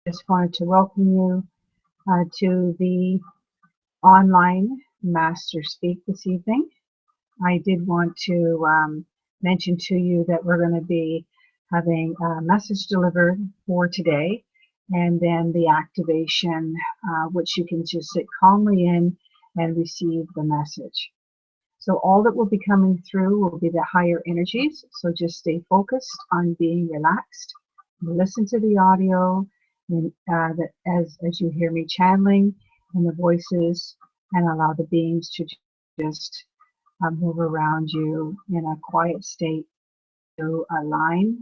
Just wanted to welcome you to the online Master Speak this evening. I did want to mention to you that we're going to be having a message delivered for today, and then the activation, which you can just sit calmly in and receive the message. So all that will be coming through will be the higher energies. So just stay focused on being relaxed. Listen to the audio, and that as you hear me channeling in the voices, and allow the beings to just move around you in a quiet state to align,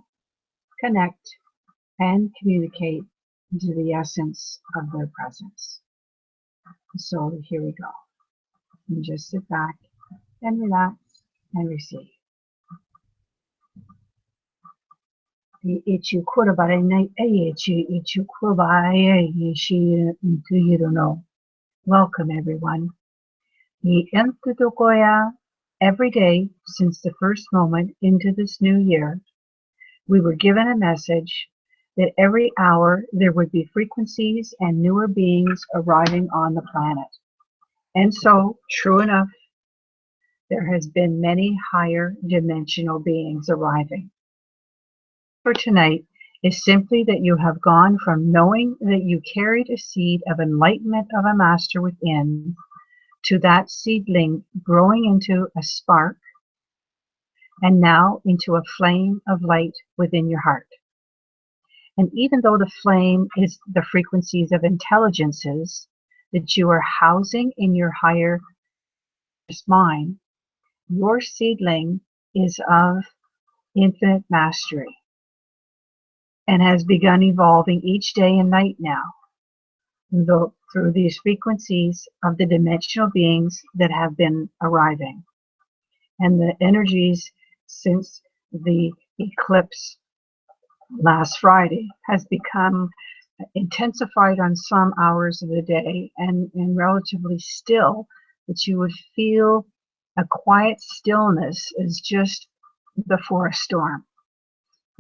connect, and communicate into the essence of their presence. So here we go. And just sit back and relax and receive. Welcome, everyone. Every day since the first moment into this new year, we were given a message that every hour there would be frequencies and newer beings arriving on the planet. And so, true enough, there has been many higher dimensional beings arriving. For tonight is simply that you have gone from knowing that you carried a seed of enlightenment of a master within, to that seedling growing into a spark, and now into a flame of light within your heart. And even though the flame is the frequencies of intelligences that you are housing in your higher mind, your seedling is of infinite mastery, and has begun evolving each day and night now, through these frequencies of the dimensional beings that have been arriving. And the energies since the eclipse last Friday has become intensified on some hours of the day, and relatively still, that you would feel a quiet stillness is just before a storm.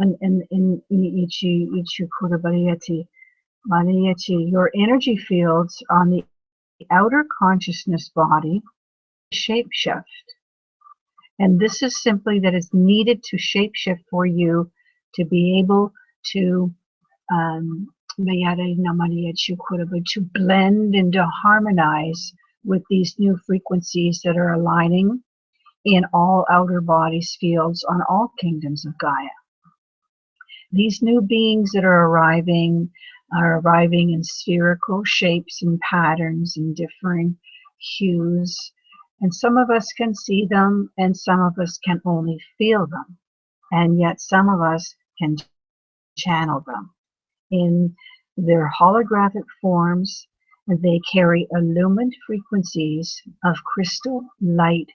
And in your energy fields on the outer consciousness body shapeshift. And this is simply that is needed to shapeshift for you to be able to blend and to harmonize with these new frequencies that are aligning in all outer bodies fields on all kingdoms of Gaia. These new beings that are arriving in spherical shapes and patterns and differing hues. And some of us can see them, and some of us can only feel them. And yet some of us can channel them. In their holographic forms, they carry illumined frequencies of crystal light.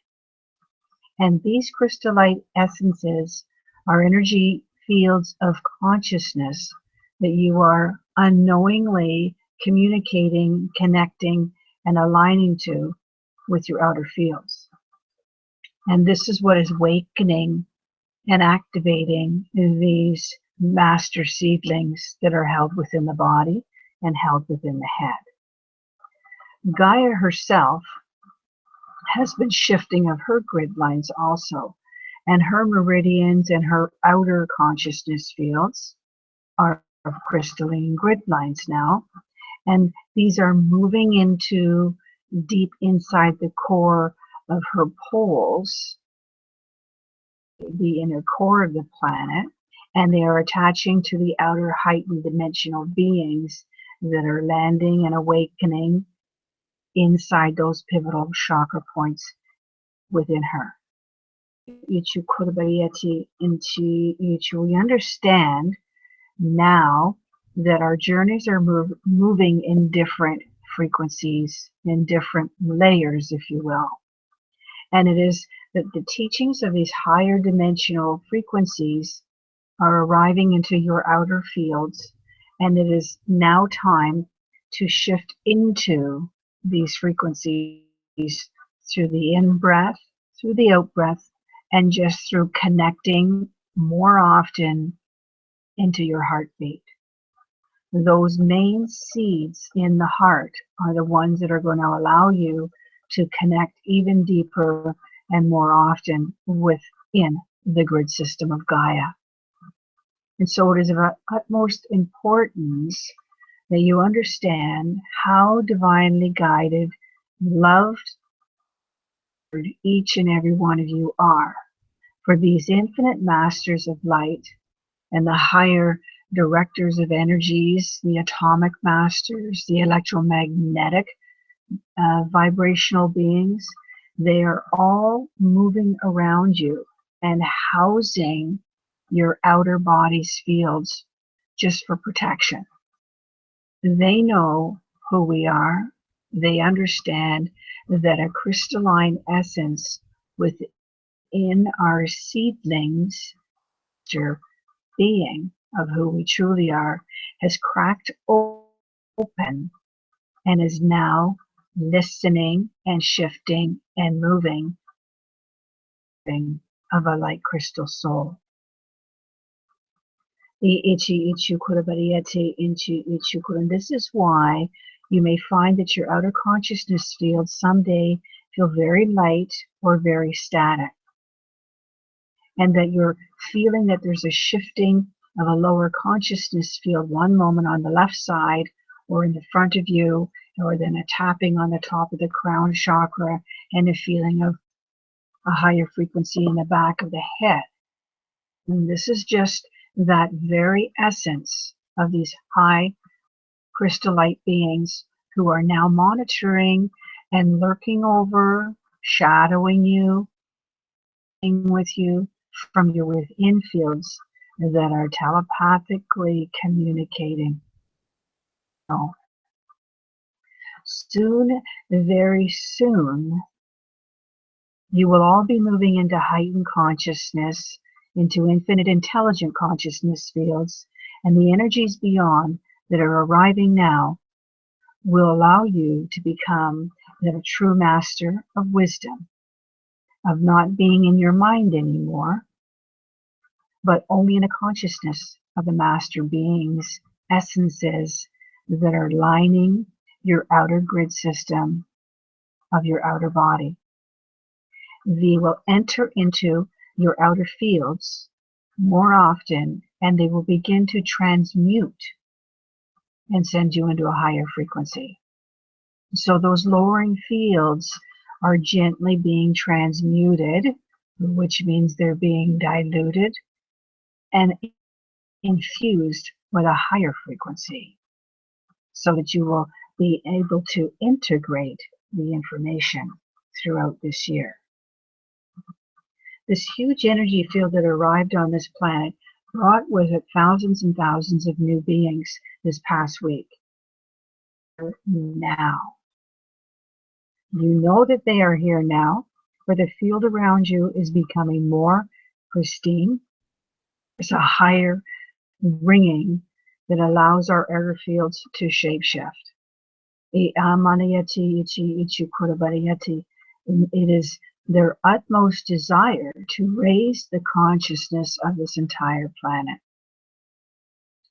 And these crystal light essences are energy fields of consciousness that you are unknowingly communicating, connecting, and aligning to with your outer fields. And this is what is awakening and activating these master seedlings that are held within the body and held within the head. Gaia herself has been shifting of her grid lines also, and her meridians and her outer consciousness fields are of crystalline grid lines now, and these are moving into deep inside the core of her poles, the inner core of the planet, and they are attaching to the outer heightened dimensional beings that are landing and awakening inside those pivotal chakra points within her. We understand now that our journeys are moving in different frequencies, in different layers, if you will. And it is that the teachings of these higher dimensional frequencies are arriving into your outer fields, and it is now time to shift into these frequencies through the in-breath, through the out-breath, and just through connecting more often into your heartbeat. Those main seeds in the heart are the ones that are going to allow you to connect even deeper and more often within the grid system of Gaia. And so it is of utmost importance that you understand how divinely guided, loved each and every one of you are. For these infinite masters of light and the higher directors of energies, the atomic masters, the electromagnetic vibrational beings, they are all moving around you and housing your outer body's fields just for protection. They know who we are. They understand that a crystalline essence within our seedlings, your being of who we truly are, has cracked open and is now listening and shifting and moving of a light crystal soul. And this is why you may find that your outer consciousness fields someday feel very light or very static, and that you're feeling that there's a shifting of a lower consciousness field one moment on the left side or in the front of you, or then a tapping on the top of the crown chakra and a feeling of a higher frequency in the back of the head. And this is just that very essence of these high crystallite beings who are now monitoring and lurking over, shadowing you, with you from your within fields that are telepathically communicating. Soon, very soon, you will all be moving into heightened consciousness, into infinite intelligent consciousness fields, and the energies beyond that are arriving now will allow you to become the true master of wisdom, of not being in your mind anymore, but only in a consciousness of the master beings, essences that are lining your outer grid system of your outer body. They will enter into your outer fields more often, and they will begin to transmute and send you into a higher frequency. So those lowering fields are gently being transmuted, which means they're being diluted and infused with a higher frequency, so that you will be able to integrate the information throughout this year. This huge energy field that arrived on this planet brought with it thousands and thousands of new beings this past week. Now, you know that they are here now, for the field around you is becoming more pristine. There's a higher ringing that allows our outer fields to shapeshift. It is their utmost desire to raise the consciousness of this entire planet.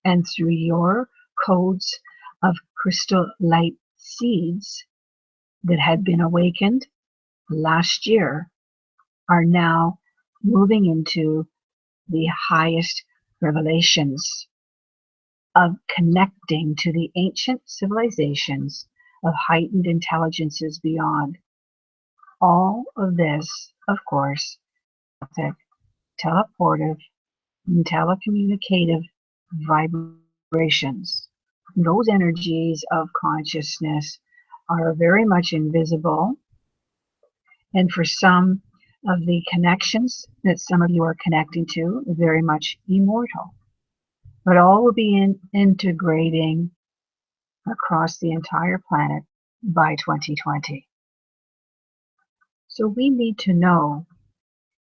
And through your codes of crystal light seeds that had been awakened last year are now moving into the highest revelations of connecting to the ancient civilizations of heightened intelligences beyond. All of this, of course, teleportive and telecommunicative vibrations. Those energies of consciousness are very much invisible, and for some of the connections that some of you are connecting to, very much immortal. But all will be integrating across the entire planet by 2020. So we need to know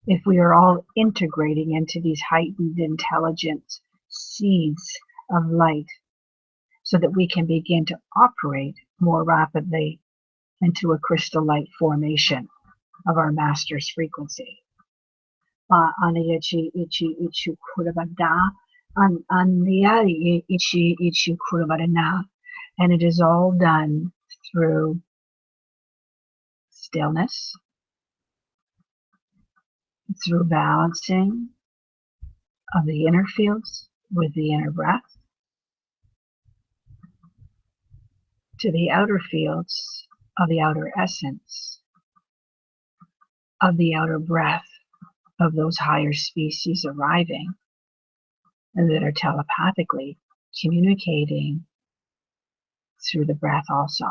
if we are all integrating into these heightened intelligence seeds of light, so that we can begin to operate more rapidly into a crystal light formation of our master's frequency. and it is all done through stillness, through balancing of the inner fields with the inner breath to the outer fields of the outer essence of the outer breath of those higher species arriving and that are telepathically communicating through the breath also.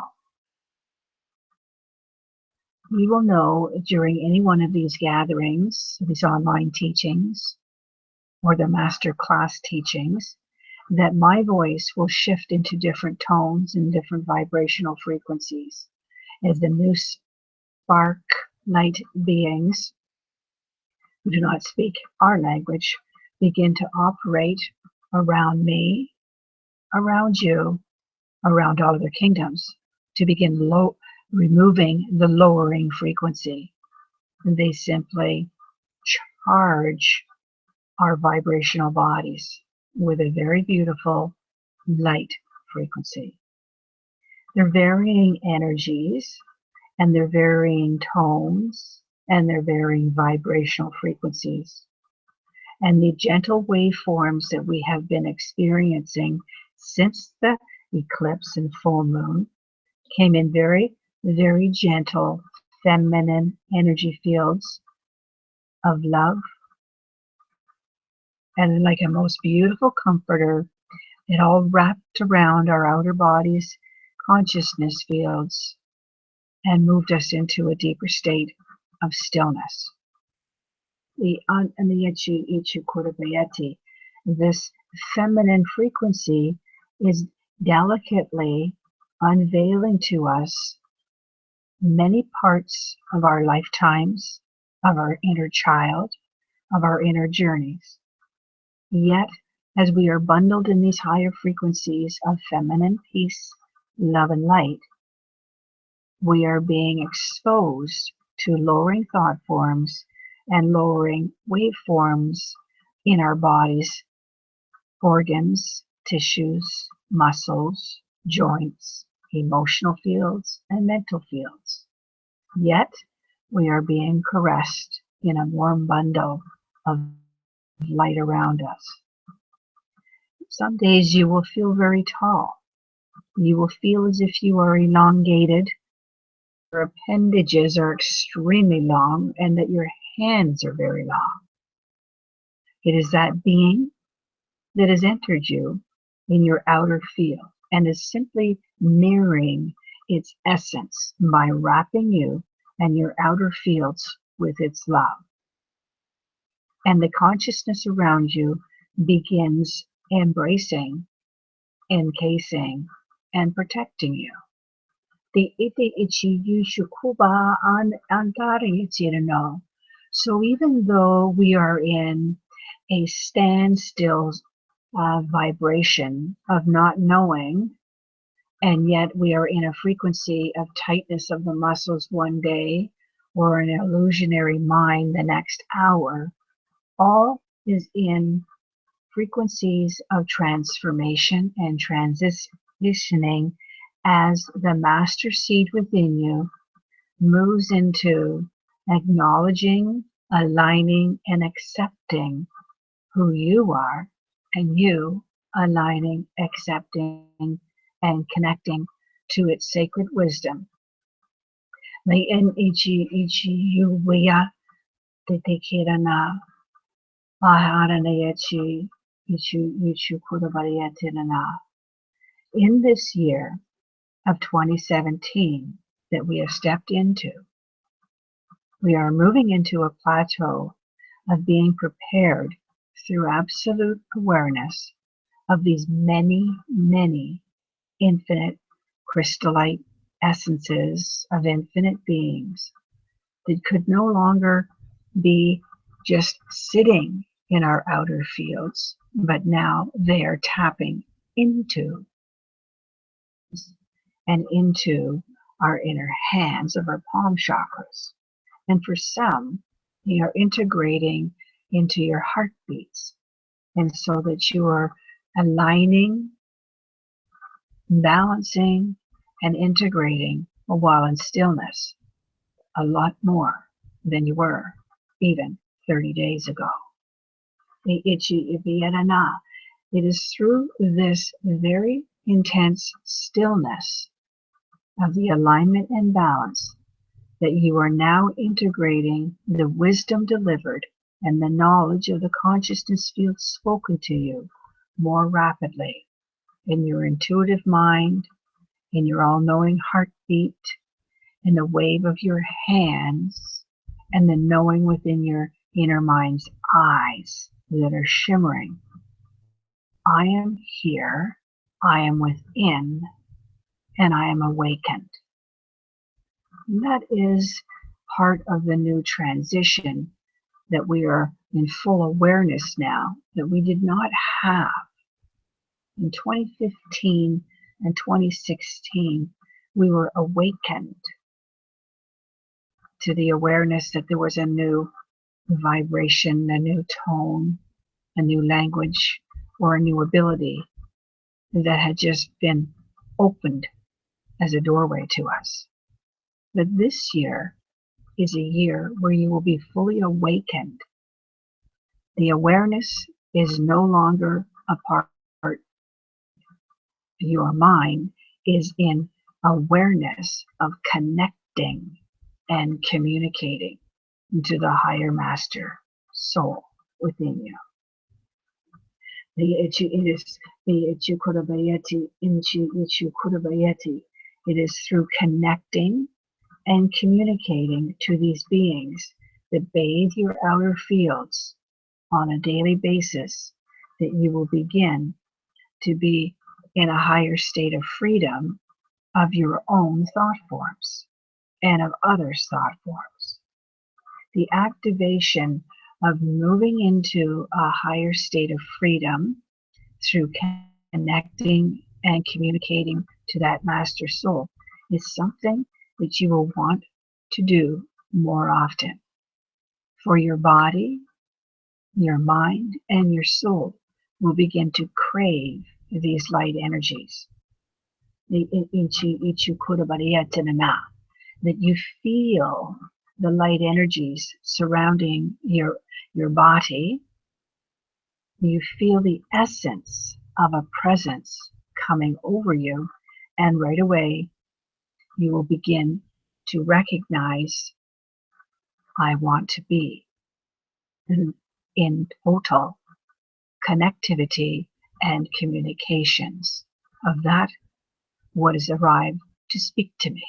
You will know during any one of these gatherings, these online teachings, or the master class teachings, that my voice will shift into different tones and different vibrational frequencies as the new spark light beings who do not speak our language begin to operate around me, around you, around all other kingdoms, to begin removing the lowering frequency. And they simply charge our vibrational bodies with a very beautiful light frequency. They're varying energies and they're varying tones and they're varying vibrational frequencies. And the gentle waveforms that we have been experiencing since the eclipse and full moon came in very, very gentle, feminine energy fields of love, and like a most beautiful comforter, it all wrapped around our outer bodies, consciousness fields, and moved us into a deeper state of stillness. This feminine frequency is delicately unveiling to us many parts of our lifetimes, of our inner child, of our inner journeys. Yet, as we are bundled in these higher frequencies of feminine peace, love, and light, we are being exposed to lowering thought forms and lowering waveforms in our bodies, organs, tissues, muscles, joints, emotional fields, and mental fields. Yet, we are being caressed in a warm bundle of light around us. Some days you will feel very tall. You will feel as if you are elongated. Your appendages are extremely long and that your hands are very long. It is that being that has entered you in your outer field and is simply mirroring its essence by wrapping you and your outer fields with its love. And the consciousness around you begins embracing, encasing, and protecting you. So even though we are in a standstill vibration of not knowing, and yet we are in a frequency of tightness of the muscles one day or an illusionary mind the next hour, all is in frequencies of transformation and transitioning as the master seed within you moves into acknowledging, aligning, and accepting who you are, and you aligning, accepting, and connecting to its sacred wisdom. May NHE te te kira na in this year of 2017 that we have stepped into, we are moving into a plateau of being prepared through absolute awareness of these many, many infinite crystallite essences of infinite beings that could no longer be just sitting in our outer fields, but now they are tapping into and into our inner hands of our palm chakras. And for some, they are integrating into your heartbeats And so that you are aligning, balancing, and integrating while in stillness a lot more than you were even 30 days ago. It is through this very intense stillness of the alignment and balance that you are now integrating the wisdom delivered and the knowledge of the consciousness field spoken to you more rapidly in your intuitive mind, in your all-knowing heartbeat, in the wave of your hands, and the knowing within your inner mind's eyes that are shimmering. I am here, I am within, and I am awakened. And that is part of the new transition that we are in full awareness now that we did not have. In 2015 and 2016, we were awakened to the awareness that there was a new vibration, a new tone, a new language, or a new ability that had just been opened as a doorway to us. But this year is a year where you will be fully awakened. The awareness is no longer a part of your mind, is in awareness of connecting and communicating to the higher master soul within you. It is through connecting and communicating to these beings that bathe your outer fields on a daily basis that you will begin to be in a higher state of freedom of your own thought forms and of others' thought forms. The activation of moving into a higher state of freedom through connecting and communicating to that master soul is something that you will want to do more often. For your body, your mind, and your soul will begin to crave these light energies. That you feel the light energies surrounding your body. You feel the essence of a presence coming over you, and right away you will begin to recognize, I want to be in total connectivity and communications of that what has arrived to speak to me.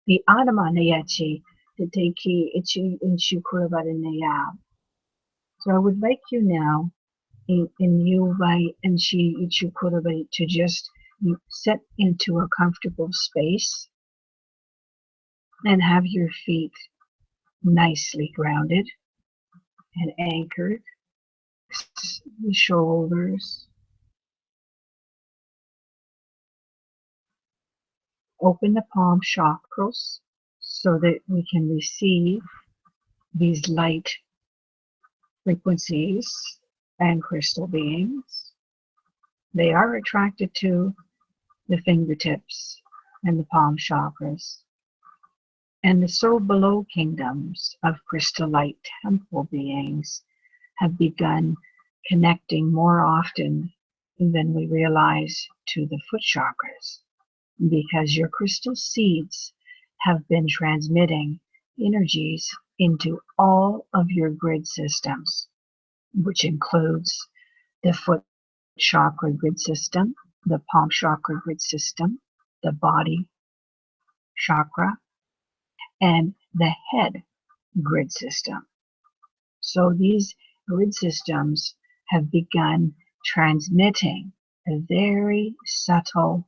The Anamanayachi, the Teiki Ichi Inchu Kuravarinaya. So I would like you now in Yuvai and Chi Ichu Kuravari to just set into a comfortable space and have your feet nicely grounded and anchored, the shoulders. Open the palm chakras so that we can receive these light frequencies and crystal beings. They are attracted to the fingertips and the palm chakras. And the soul below kingdoms of crystal light temple beings have begun connecting more often than we realize to the foot chakras, because your crystal seeds have been transmitting energies into all of your grid systems, which includes the foot chakra grid system, the palm chakra grid system, the body chakra, and the head grid system. So these grid systems have begun transmitting a very subtle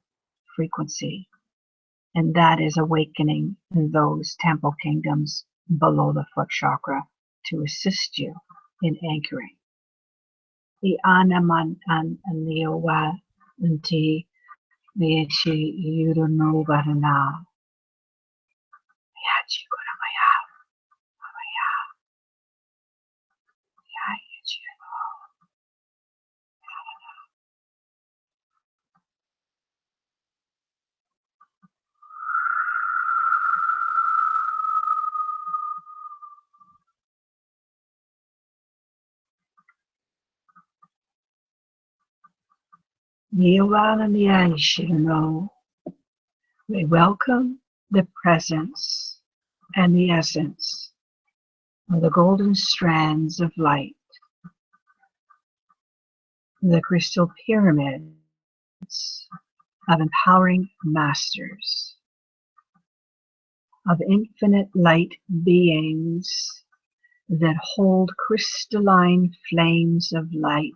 frequency, and that is awakening those temple kingdoms below the foot chakra to assist you in anchoring. The Anaman and Neowa Nti Mechi Yudono Varana Yachi Kuramaya Maya Yachi We welcome the presence and the essence of the golden strands of light, the crystal pyramids of empowering masters, of infinite light beings that hold crystalline flames of light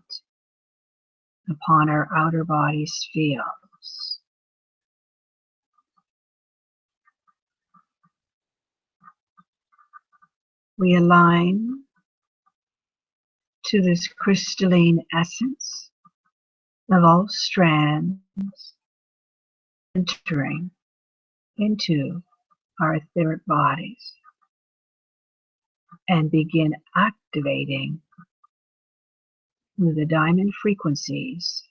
upon our outer body's fields. We align to this crystalline essence of all strands entering into our etheric bodies and begin activating the diamond frequencies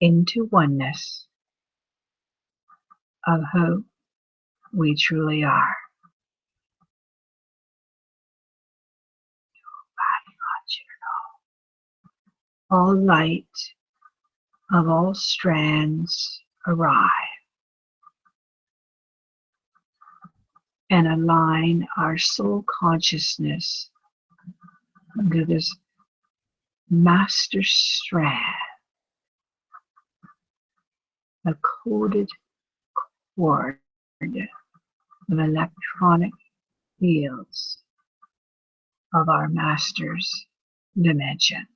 into oneness of who we truly are. All light of all strands arrive and align our soul consciousness to this master strand, a coded cord of electronic fields of our master's dimension.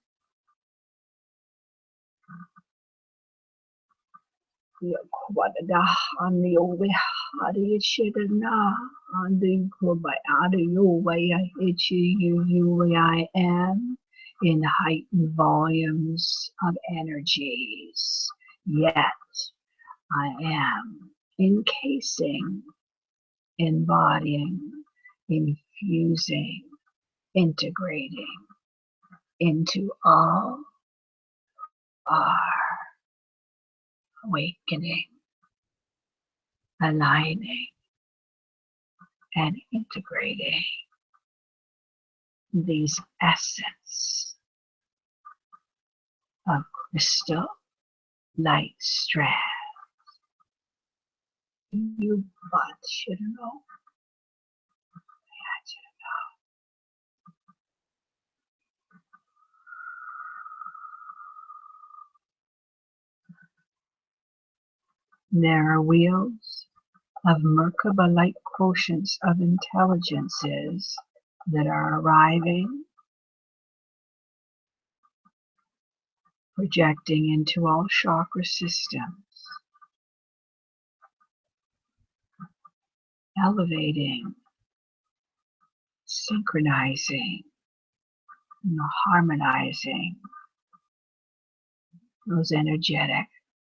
I am in heightened volumes of energies, yet I am encasing, embodying, infusing, integrating into all our awakening, aligning, and integrating these essence of crystal light strands. You should know. There are wheels of Merkaba-like quotients of intelligences that are arriving, projecting into all chakra systems, elevating, synchronizing, and harmonizing those energetic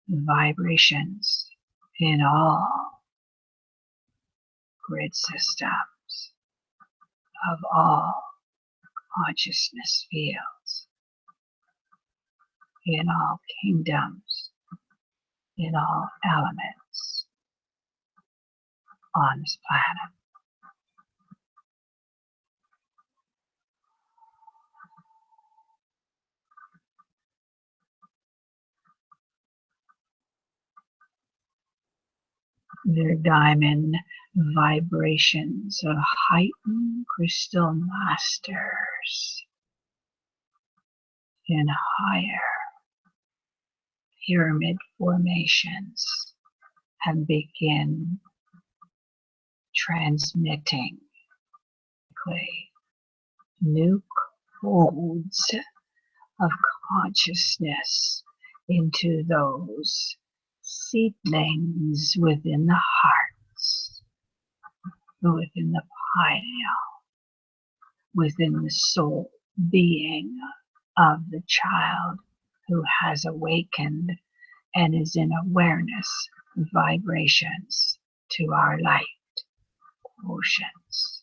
vibrations in all grid systems of all consciousness fields, in all kingdoms, in all elements on this planet. Their diamond vibrations of heightened crystal masters in higher pyramid formations and begin transmitting new codes of consciousness into those seedlings within the hearts, within the pineal, within the soul being of the child who has awakened and is in awareness vibrations to our light oceans.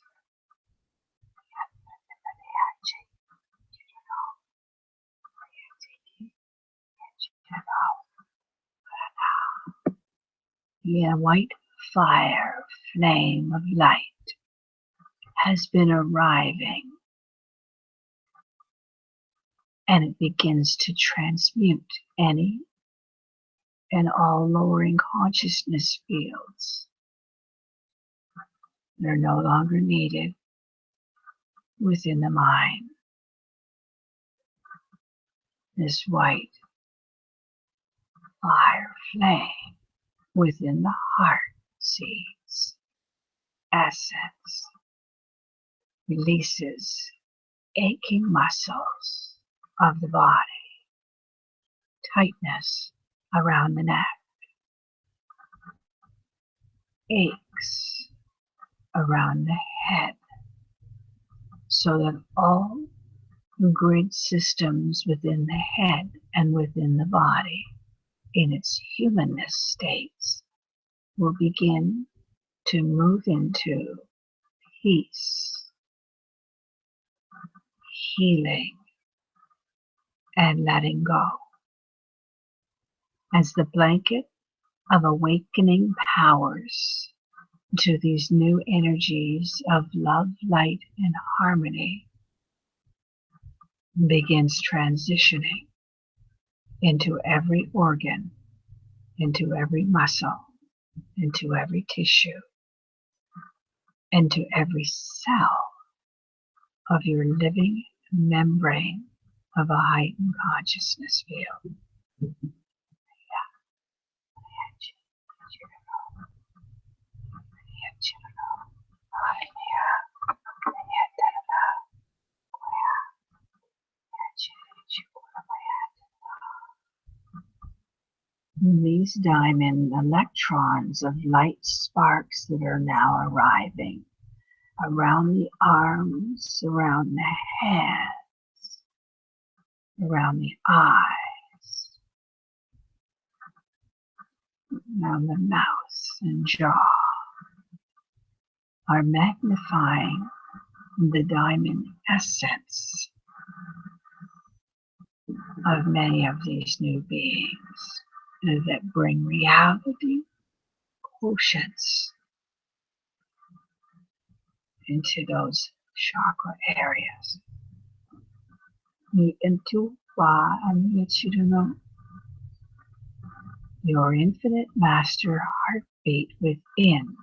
The white fire flame of light has been arriving and it begins to transmute any and all lowering consciousness fields that are no longer needed within the mind. This white fire flame within the heart seeds essence releases aching muscles of the body, tightness around the neck, aches around the head, so that all grid systems within the head and within the body in its humanness states will begin to move into peace, healing, and letting go. As the blanket of awakening powers to these new energies of love, light, and harmony begins transitioning into every organ, into every muscle, into every tissue, into every cell of your living membrane of a heightened consciousness field. These diamond electrons of light sparks that are now arriving around the arms, around the hands, around the eyes, around the mouth and jaw, are magnifying the diamond essence of many of these new beings that bring reality quotients into those chakra areas. Your infinite master heartbeat within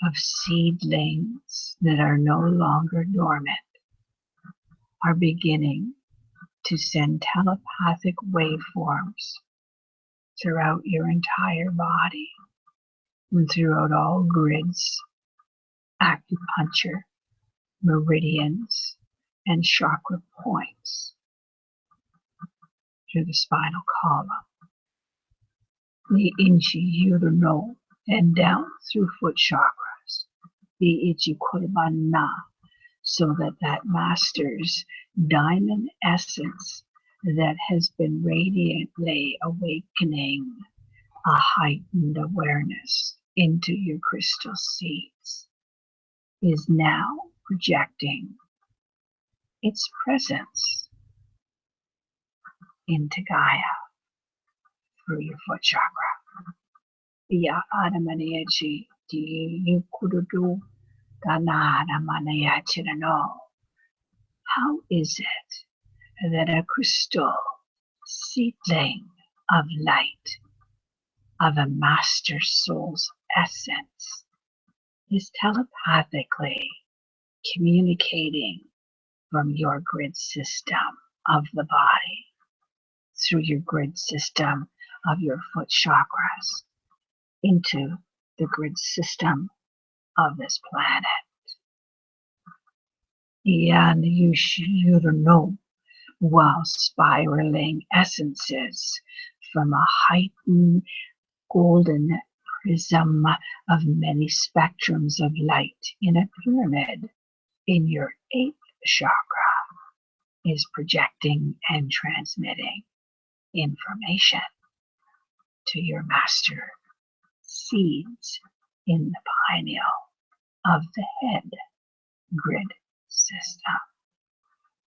of seedlings that are no longer dormant are beginning to send telepathic waveforms throughout your entire body and throughout all grids, acupuncture, meridians, and chakra points through the spinal column, the Inchi-Uruno, and down through foot chakras, the Ichi-Kurabana, so that that master's diamond essence that has been radiantly awakening a heightened awareness into your crystal seeds is now projecting its presence into Gaia through your foot chakra. Ya Adamaniachi di Yukurudu Ganana Manayachirano. How is it that a crystal seedling of light, of a master soul's essence, is telepathically communicating from your grid system of the body through your grid system of your foot chakras into the grid system of this planet? And you should know, while spiraling essences from a heightened golden prism of many spectrums of light in a pyramid in your 8th chakra is projecting and transmitting information to your master seeds in the pineal of the head grid system.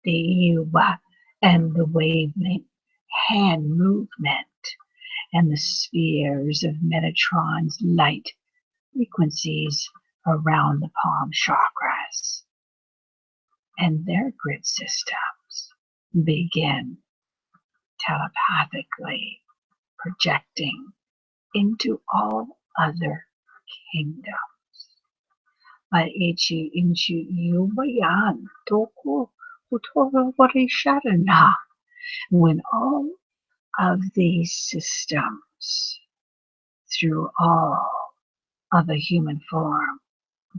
The Yuba and the wavelength hand movement and the spheres of Metatron's light frequencies around the palm chakras and their grid systems begin telepathically projecting into all other kingdoms. Maichi inchi yubayan toko utoro na. When all of these systems, through all of the human form,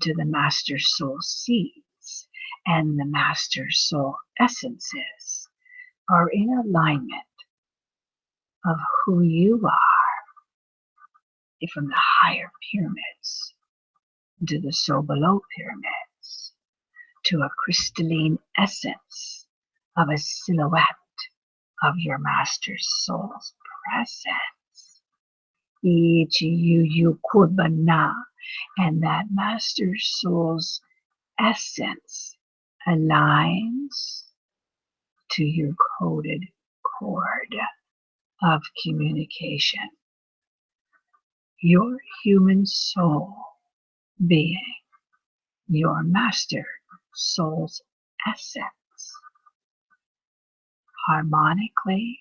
to the Master Soul seeds and the Master Soul essences, are in alignment of who you are, from the higher pyramids to the soul below pyramids, to a crystalline essence of a silhouette of your Master Soul's presence. Ichi Kubana, and that Master Soul's essence aligns to your coded cord of communication. Your human soul being your Master Soul's essence harmonically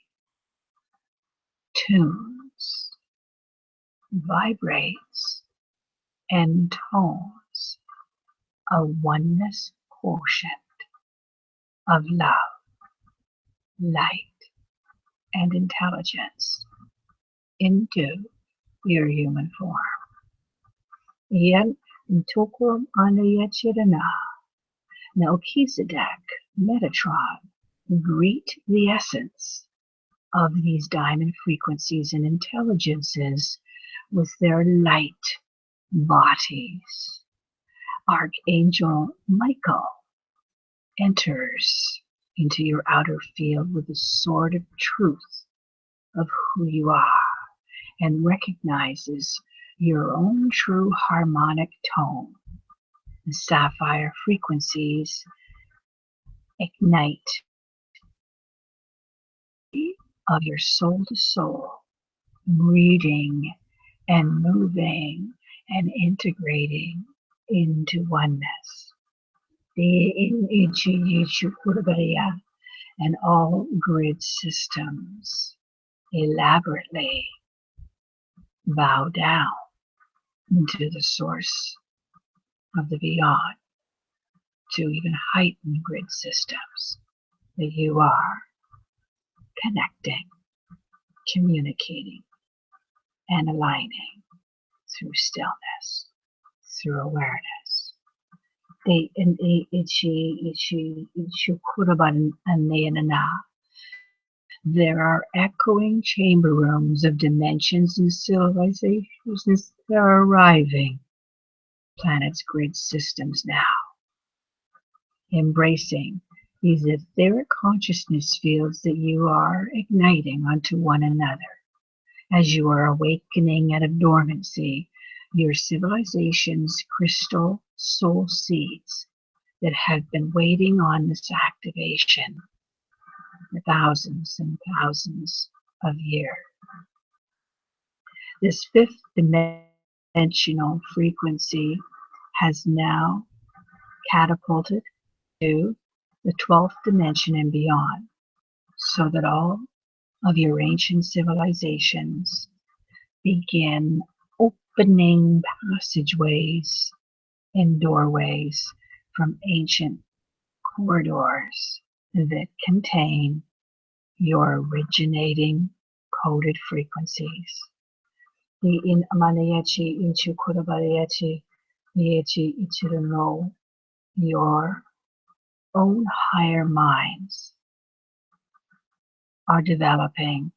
tunes, vibrates, and tones a oneness quotient of love, light, and intelligence into your human form. Yen Tukum Anayachirana, Melchizedek, Metatron, greet the essence of these diamond frequencies and intelligences with their light bodies. Archangel Michael enters into your outer field with the sword of truth of who you are and recognizes your own true harmonic tone. The sapphire frequencies ignite of your soul to soul, breathing and moving and integrating into oneness. And all grid systems elaborately bow down into the source of the beyond, to even heighten grid systems that you are connecting, communicating, and aligning through stillness, through awareness. There are echoing chamber rooms of dimensions and civilizations that are arriving. Planet's grid systems now, embracing these etheric consciousness fields that you are igniting onto one another. As you are awakening out of dormancy, your civilization's crystal soul seeds that have been waiting on this activation for thousands and thousands of years. This fifth dimensional frequency has now catapulted to the 12th dimension and beyond, so that all of your ancient civilizations begin opening passageways and doorways from ancient corridors that contain your originating coded frequencies. The in Amanayachi Inchu Kurabayachi Yachi Ichirano, your own higher minds are developing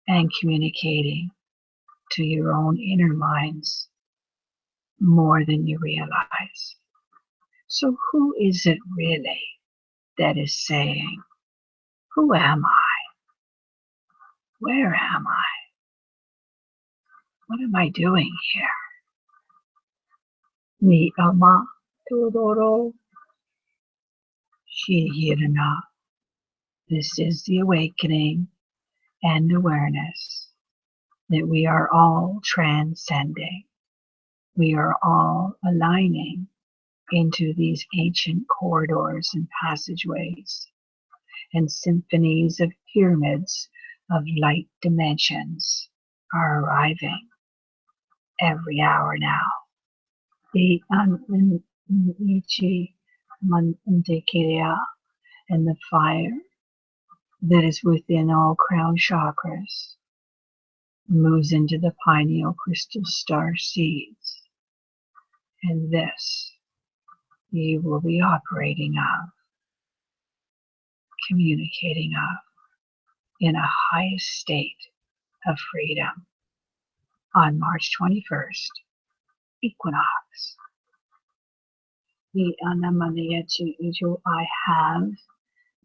and communicating to your own inner minds more than you realize. So who is it really that is saying, who am I? Where am I? What am I doing here? Ni ama tudoro shihirana. This is the awakening and awareness that we are all transcending. We are all aligning into these ancient corridors and passageways and symphonies of pyramids of light dimensions are arriving every hour now. The Ichi Mandikiria and the fire that is within all crown chakras moves into the pineal crystal star seeds, and this you will be operating of, communicating of, in a highest state of freedom on March 21st, equinox. The Anamaniyachi Iju, I have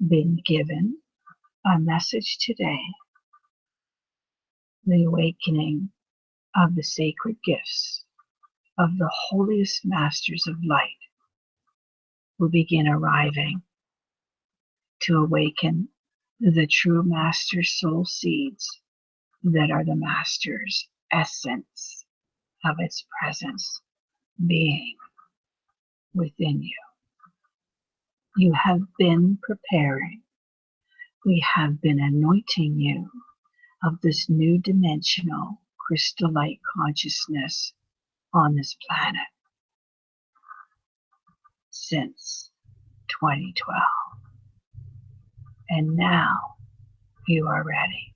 been given a message today. The awakening of the sacred gifts of the holiest masters of light will begin arriving to awaken the true master soul seeds that are the master's essence of its presence being within you. You have been preparing. We have been anointing you of this new dimensional crystal light consciousness on this planet since 2012. And now you are ready.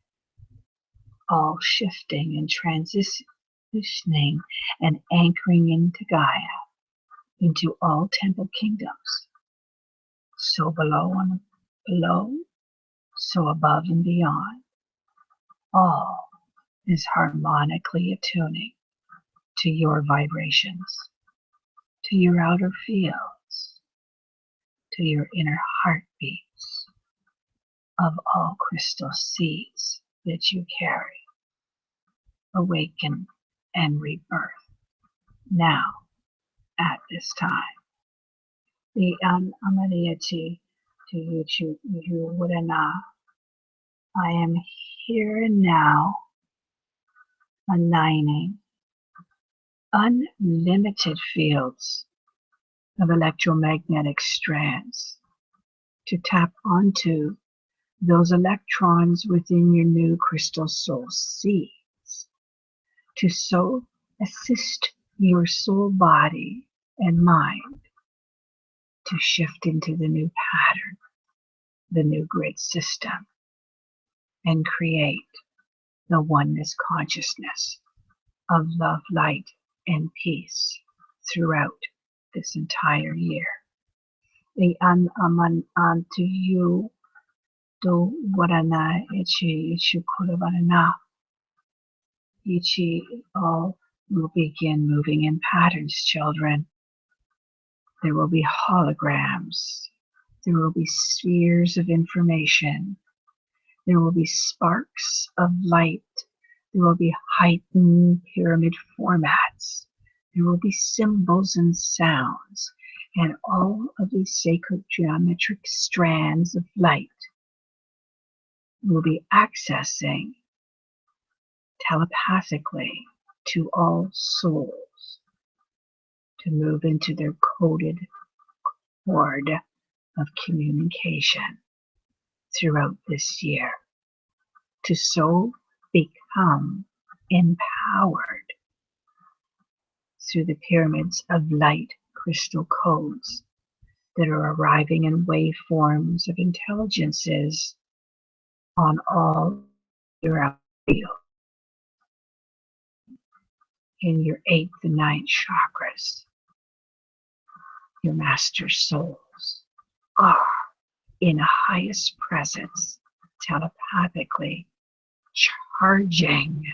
All shifting and transitioning and anchoring into Gaia, into all temple kingdoms. So below and below, so above and beyond. All is harmonically attuning to your vibrations, to your outer fields, to your inner heartbeats of all crystal seeds that you carry. Awaken and rebirth now at this time. The Amariyachi to you Wudana. I am here and now aligning unlimited fields of electromagnetic strands to tap onto those electrons within your new crystal soul seeds to so assist your soul body and mind to shift into the new pattern, the new grid system, and create the oneness consciousness of love, light, and peace throughout this entire year. The to you do warana ichi ichukuravana. Ichi all will begin moving in patterns, children. There will be holograms. There will be spheres of information. There will be sparks of light. There will be heightened pyramid formats. There will be symbols and sounds, and all of these sacred geometric strands of light will be accessing telepathically to all souls to move into their coded cord of communication throughout this year, to so become empowered through the pyramids of light crystal codes that are arriving in waveforms of intelligences on all your field. In your 8th and 9th chakras, your master souls are in highest presence, telepathically charging,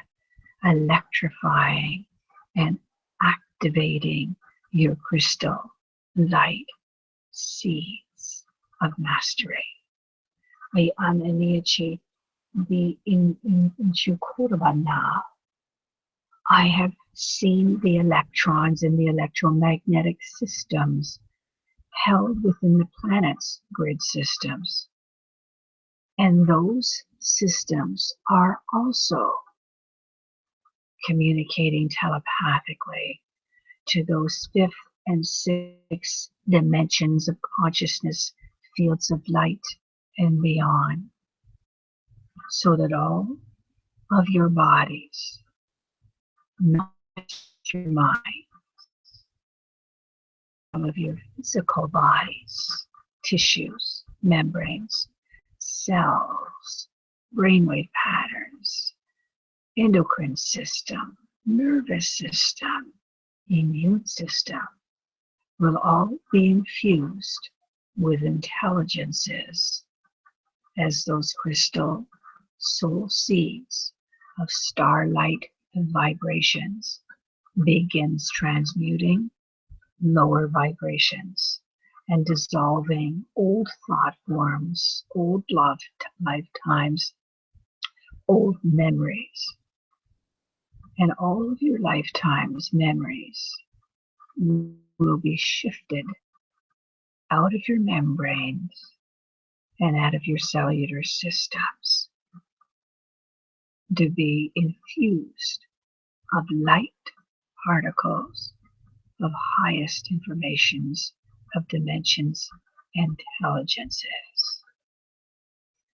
electrifying, and activating your crystal light seeds of mastery. The Ananiyachi, the Inchukurvana. I have seen the electrons in the electromagnetic systems held within the planet's grid systems. And those systems are also communicating telepathically to those 5th and 6 dimensions of consciousness, fields of light and beyond, so that all of your bodies, not your mind, all of your physical bodies, tissues, membranes, cells, brainwave patterns, endocrine system, nervous system, immune system will all be infused with intelligences as those crystal soul seeds of starlight vibrations begins transmuting lower vibrations and dissolving old thought forms, old lifetimes, old memories. And all of your lifetimes memories will be shifted out of your membranes and out of your cellular systems to be infused of light particles of highest informations of dimensions and intelligences.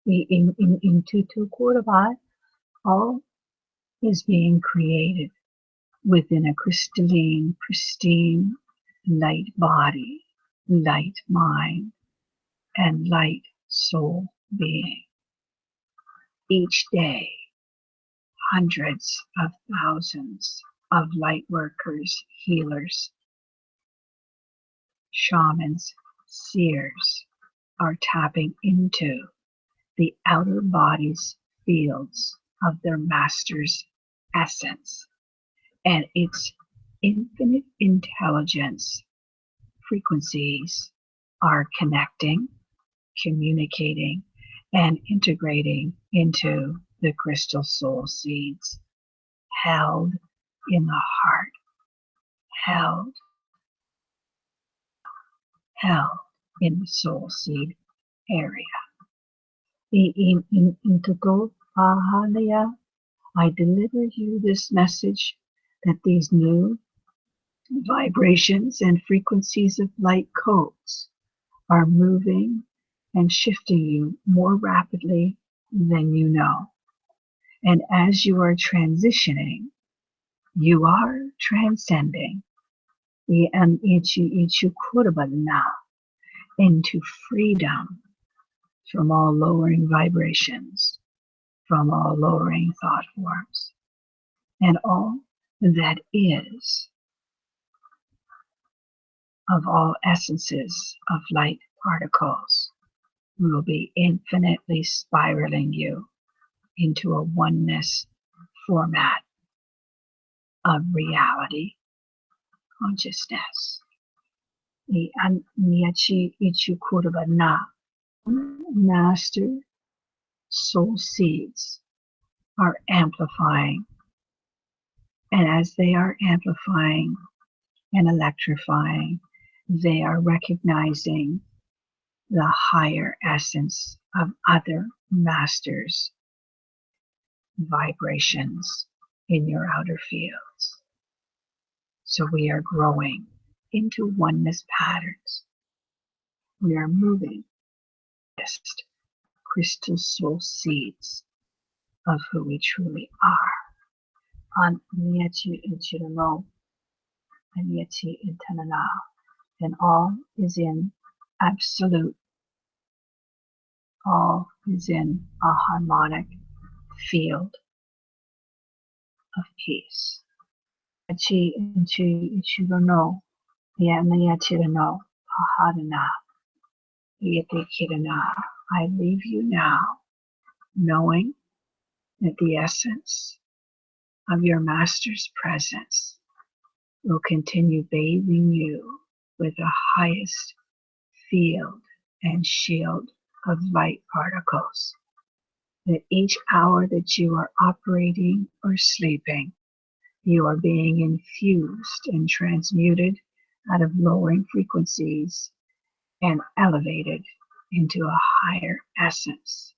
In Tutu Kurava, all is being created within a crystalline, pristine, light body, light mind, and light soul being. Each day, hundreds of thousands of light workers, healers, shamans, seers are tapping into the outer body's fields of their master's essence and its infinite intelligence frequencies are connecting, communicating, and integrating into the crystal soul seeds held in the heart, held in the soul seed area. In Togo Ahalaya, I deliver you this message that these new vibrations and frequencies of light codes are moving and shifting you more rapidly than you know. And as you are transitioning, you are transcending into freedom from all lowering vibrations, from all lowering thought forms, and all that is of all essences of light particles will be infinitely spiraling you into a oneness format of reality consciousness. The Anyachi Ichukuraba Na master soul seeds are amplifying, and as they are amplifying and electrifying, they are recognizing the higher essence of other masters' vibrations in your outer fields. So we are growing into oneness patterns. We are moving past crystal soul seeds of who we truly are. On Nyechi Ichiramo and Nyechi Intenana, and all is in absolute, all is in a harmonic field of peace. Nyechi Ichirano, Yamanyachirano, Pahadana, Yetekirana. I leave you now, knowing that the essence of your master's presence will continue bathing you with the highest field and shield of light particles. That each hour that you are operating or sleeping, you are being infused and transmuted out of lowering frequencies and elevated into a higher essence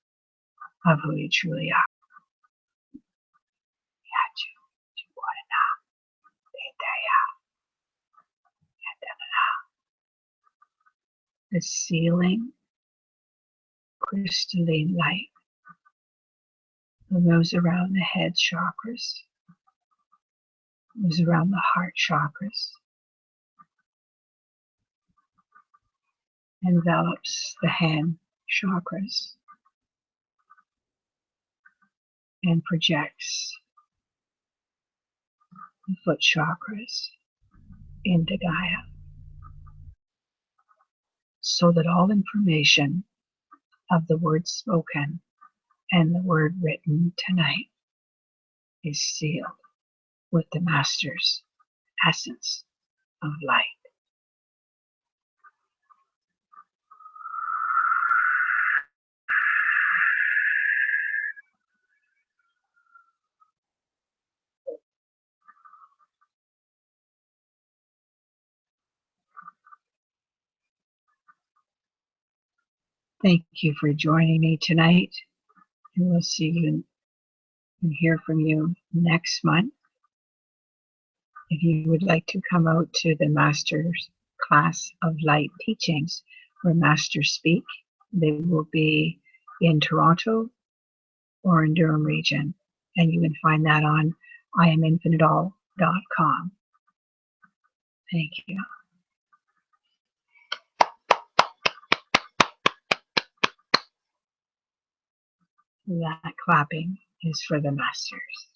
of who you truly are. the sealing crystalline light moves around the head chakras, moves around the heart chakras, envelops the hand chakras, and projects the foot chakras into Gaia, so that all information of the word spoken and the word written tonight is sealed with the Master's essence of light. Thank you for joining me tonight, and we'll see you and hear from you next month. If you would like to come out to the Master's Class of Light teachings where Masters speak, they will be in Toronto or in Durham region, and you can find that on iaminfiniteall.com. Thank you. That clapping is for the Masters.